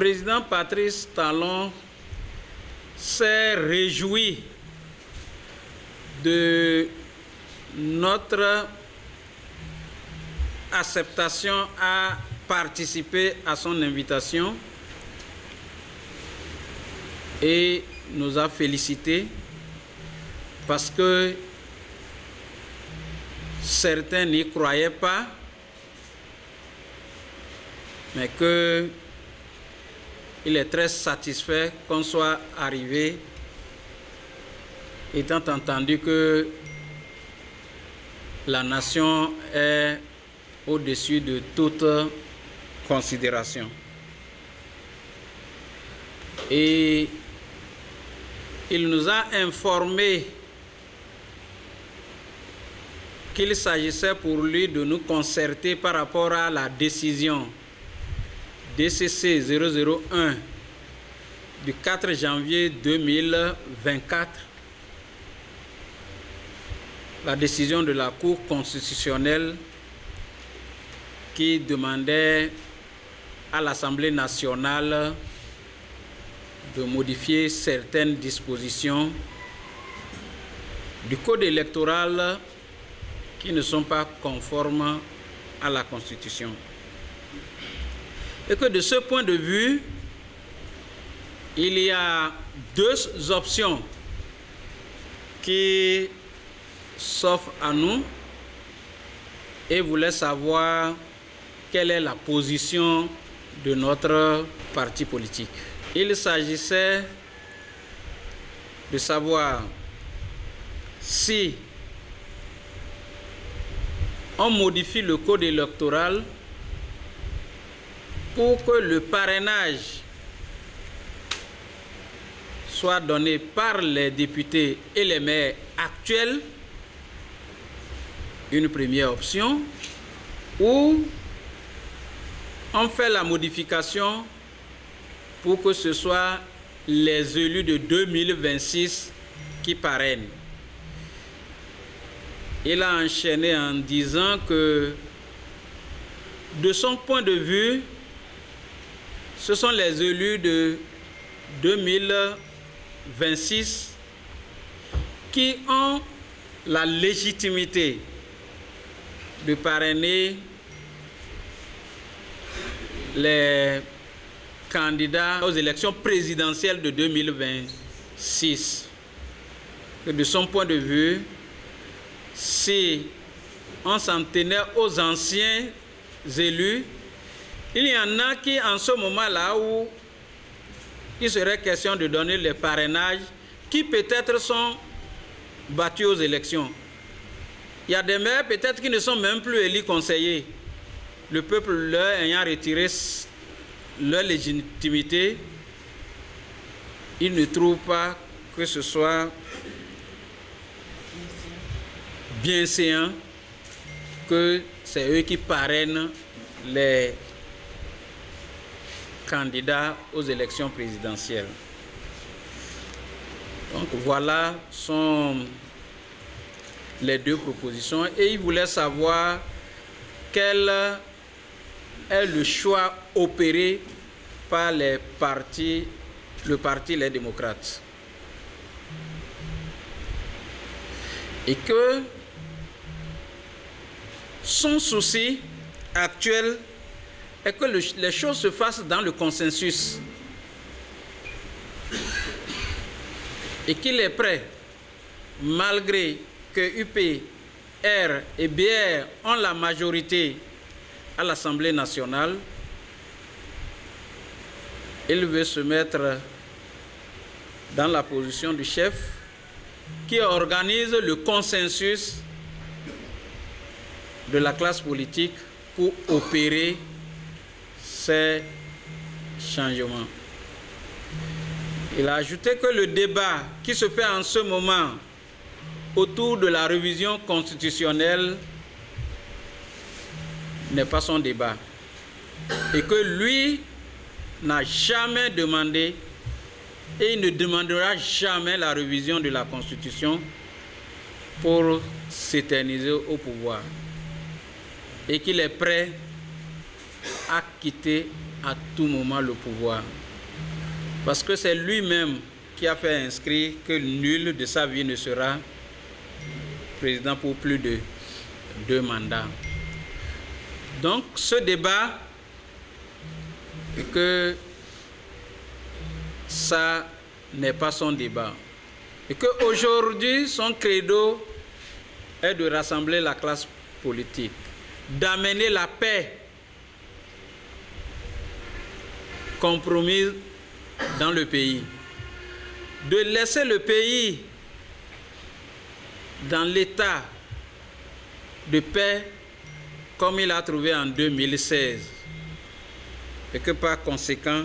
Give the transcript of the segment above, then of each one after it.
président Patrice Talon s'est réjoui de notre acceptation à participer à son invitation et nous a félicités parce que certains n'y croyaient pas, mais qu'il est très satisfait qu'on soit arrivé, étant entendu que la nation est au-dessus de toute considération. Et il nous a informé qu'il s'agissait pour lui de nous concerter par rapport à la décision DCC 001 du 4 janvier 2024, la décision de la Cour constitutionnelle qui demandait à l'Assemblée nationale de modifier certaines dispositions du Code électoral qui ne sont pas conformes à la Constitution. Et que de ce point de vue, il y a deux options qui s'offrent à nous et voulait savoir quelle est la position de notre parti politique. Il s'agissait de savoir si on modifie le code électoral pour que le parrainage soit donné par les députés et les maires actuels, une première option, ou on fait la modification pour que ce soit les élus de 2026 qui parrainent. Il a enchaîné en disant que, de son point de vue, ce sont les élus de 2026 qui ont la légitimité de parrainer les candidats aux élections présidentielles de 2026. Que de son point de vue, si on s'en tenait aux anciens élus, il y en a qui, en ce moment-là où il serait question de donner les parrainages, qui peut-être sont battus aux élections. Il y a des maires peut-être qui ne sont même plus élus conseillers. Le peuple leur ayant retiré leur légitimité, ils ne trouvent pas que ce soit bien séant que c'est eux qui parrainent les candidats aux élections présidentielles. Donc voilà sont les deux propositions et il voulait savoir quel est le choix opéré par le parti Les Démocrates. Et que son souci actuel est que les choses se fassent dans le consensus et qu'il est prêt, malgré que UPR et BR ont la majorité à l'Assemblée nationale, il veut se mettre dans la position du chef qui organise le consensus de la classe politique pour opérer ces changements. Il a ajouté que le débat qui se fait en ce moment autour de la révision constitutionnelle n'est pas son débat et que lui n'a jamais demandé et il ne demandera jamais la révision de la Constitution pour s'éterniser au pouvoir et qu'il est prêt à quitter à tout moment le pouvoir. Parce que c'est lui-même qui a fait inscrire que nul de sa vie ne sera président pour plus de 2 mandats. Donc ce débat, que ça n'est pas son débat. Et qu'aujourd'hui, son credo est de rassembler la classe politique, d'amener la paix compromise dans le pays, de laisser le pays dans l'état de paix comme il a trouvé en 2016. Et que par conséquent,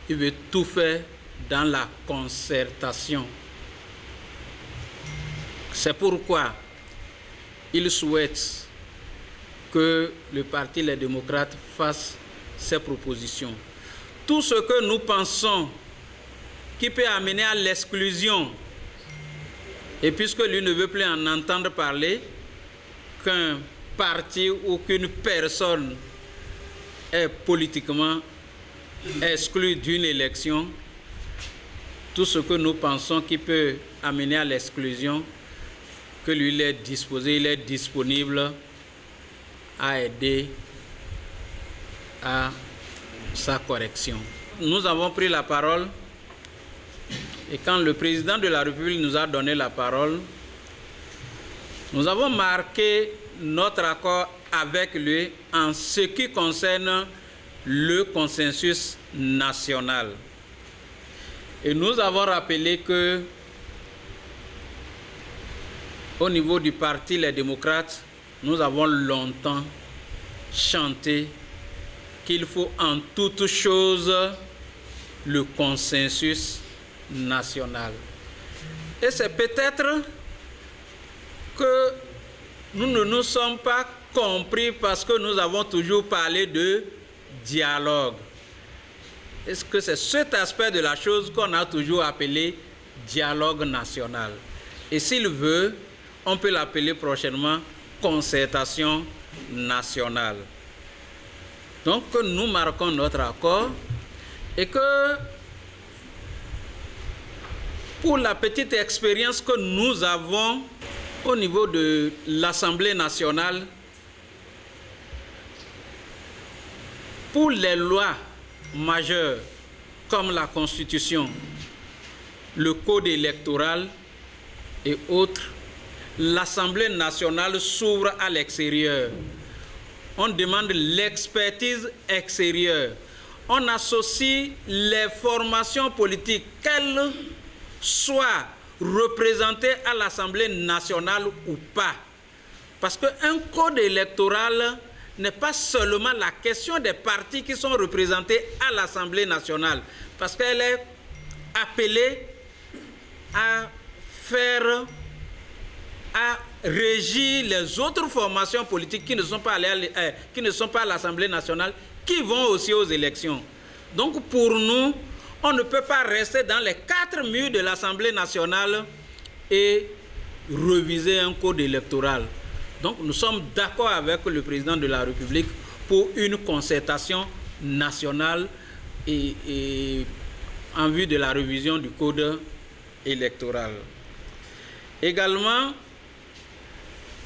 il veut tout faire dans la concertation. C'est pourquoi il souhaite que le Parti Les Démocrates fasse ses propositions. Tout ce que nous pensons qui peut amener à l'exclusion, et puisque lui ne veut plus en entendre parler, qu'un parti ou qu'une personne est politiquement exclu d'une élection, tout ce que nous pensons qui peut amener à l'exclusion, que lui il est disposé, il est disponible à aider à sa correction. Nous avons pris la parole et quand le président de la République nous a donné la parole, nous avons marqué notre accord avec lui en ce qui concerne le consensus national. Et nous avons rappelé que au niveau du Parti Les Démocrates, nous avons longtemps chanté qu'il faut en toute chose le consensus national. Et c'est peut-être que nous ne nous sommes pas compris parce que nous avons toujours parlé de dialogue. Est-ce que c'est cet aspect de la chose qu'on a toujours appelé dialogue national? Et s'il veut, on peut l'appeler prochainement concertation nationale. Donc nous marquons notre accord et que pour la petite expérience que nous avons au niveau de l'Assemblée nationale, pour les lois majeures comme la Constitution, le Code électoral et autres, l'Assemblée nationale s'ouvre à l'extérieur. On demande l'expertise extérieure. On associe les formations politiques, qu'elles soient représentées à l'Assemblée nationale ou pas. Parce qu'un code électoral n'est pas seulement la question des partis qui sont représentés à l'Assemblée nationale, parce qu'elle est appelée à faire, à régir les autres formations politiques qui ne sont pas à l'Assemblée nationale, qui vont aussi aux élections. Donc pour nous, on ne peut pas rester dans les 4 murs de l'Assemblée nationale et reviser un code électoral. Donc nous sommes d'accord avec le président de la République pour une concertation nationale et en vue de la révision du code électoral. Également,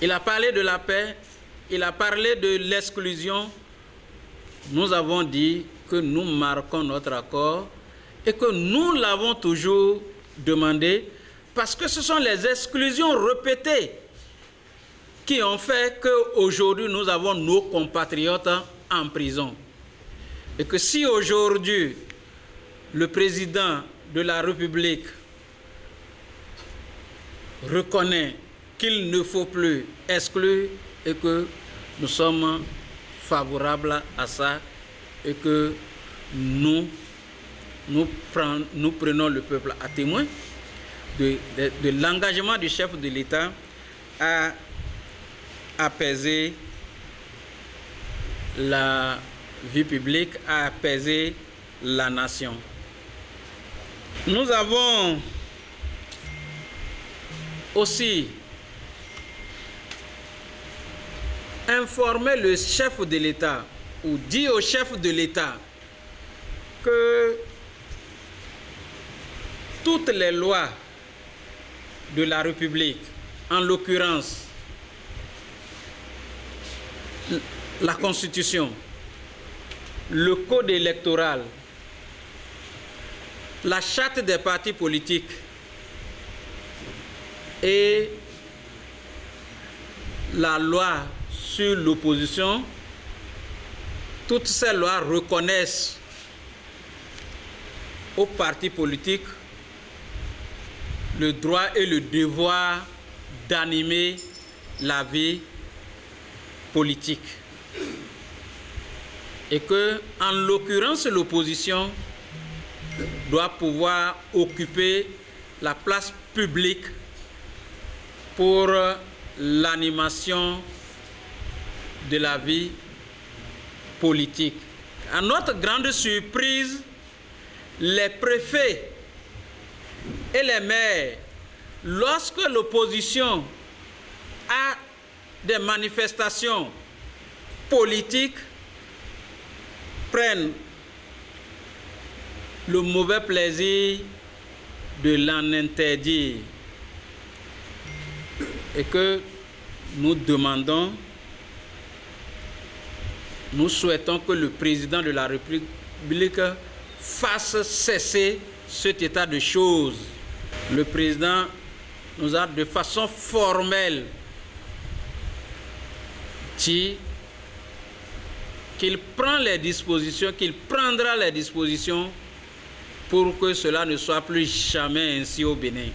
il a parlé de la paix, il a parlé de l'exclusion. Nous avons dit que nous marquons notre accord et que nous l'avons toujours demandé parce que ce sont les exclusions répétées qui ont fait qu'aujourd'hui nous avons nos compatriotes en prison. Et que si aujourd'hui le président de la République reconnaît qu'il ne faut plus exclure et que nous sommes favorables à ça et que nous prenons le peuple à témoin de l'engagement du chef de l'État à apaiser la vie publique, à apaiser la nation. Nous avons aussi informé le chef de l'État ou dit au chef de l'État que toutes les lois de la République, en l'occurrence la Constitution, le Code électoral, la Charte des partis politiques et la loi sur l'opposition, toutes ces lois reconnaissent aux partis politiques le droit et le devoir d'animer la vie politique. Et que, en l'occurrence, l'opposition doit pouvoir occuper la place publique pour l'animation de la vie politique. À notre grande surprise, les préfets et les maires, lorsque l'opposition a des manifestations politiques, prennent le mauvais plaisir de l'en interdire. Et que nous demandons, nous souhaitons que le président de la République fasse cesser cet état de choses. Le président nous a de façon formelle dit qu'il prend les dispositions, qu'il prendra les dispositions pour que cela ne soit plus jamais ainsi au Bénin.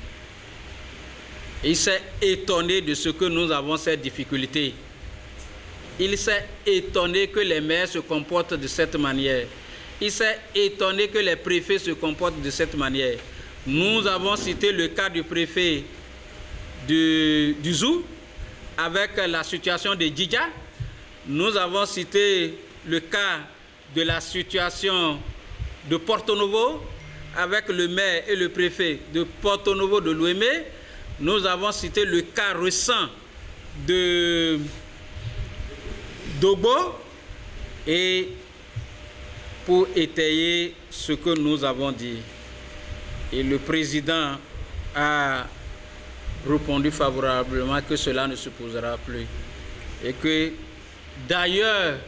Il s'est étonné de ce que nous avons cette difficulté. Il s'est étonné que les maires se comportent de cette manière. Il s'est étonné que les préfets se comportent de cette manière. Nous avons cité le cas du préfet du Zou avec la situation de Djidja. Nous avons cité le cas de la situation de Porto Novo avec le maire et le préfet de Porto Novo de Lomé. Nous avons cité le cas récent de Dogbo. Et pour étayer ce que nous avons dit, et le président a répondu favorablement que cela ne se posera plus. Et que d'ailleurs,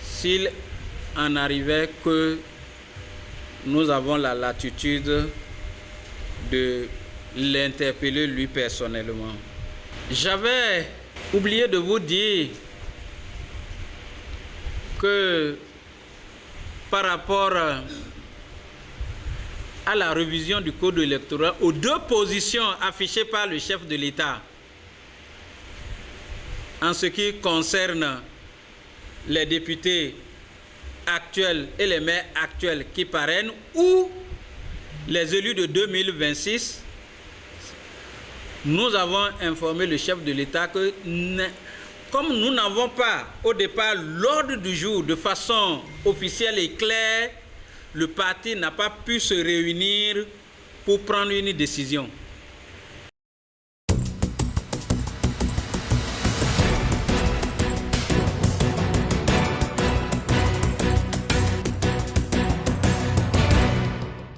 s'il en arrivait que nous avons la latitude de l'interpeller lui personnellement. J'avais oublié de vous dire que par rapport à la révision du code électoral, aux deux positions affichées par le chef de l'État en ce qui concerne les députés actuels et les maires actuels qui parrainent ou les élus de 2026, nous avons informé le chef de l'État que comme nous n'avons pas au départ l'ordre du jour de façon officielle et claire, le parti n'a pas pu se réunir pour prendre une décision.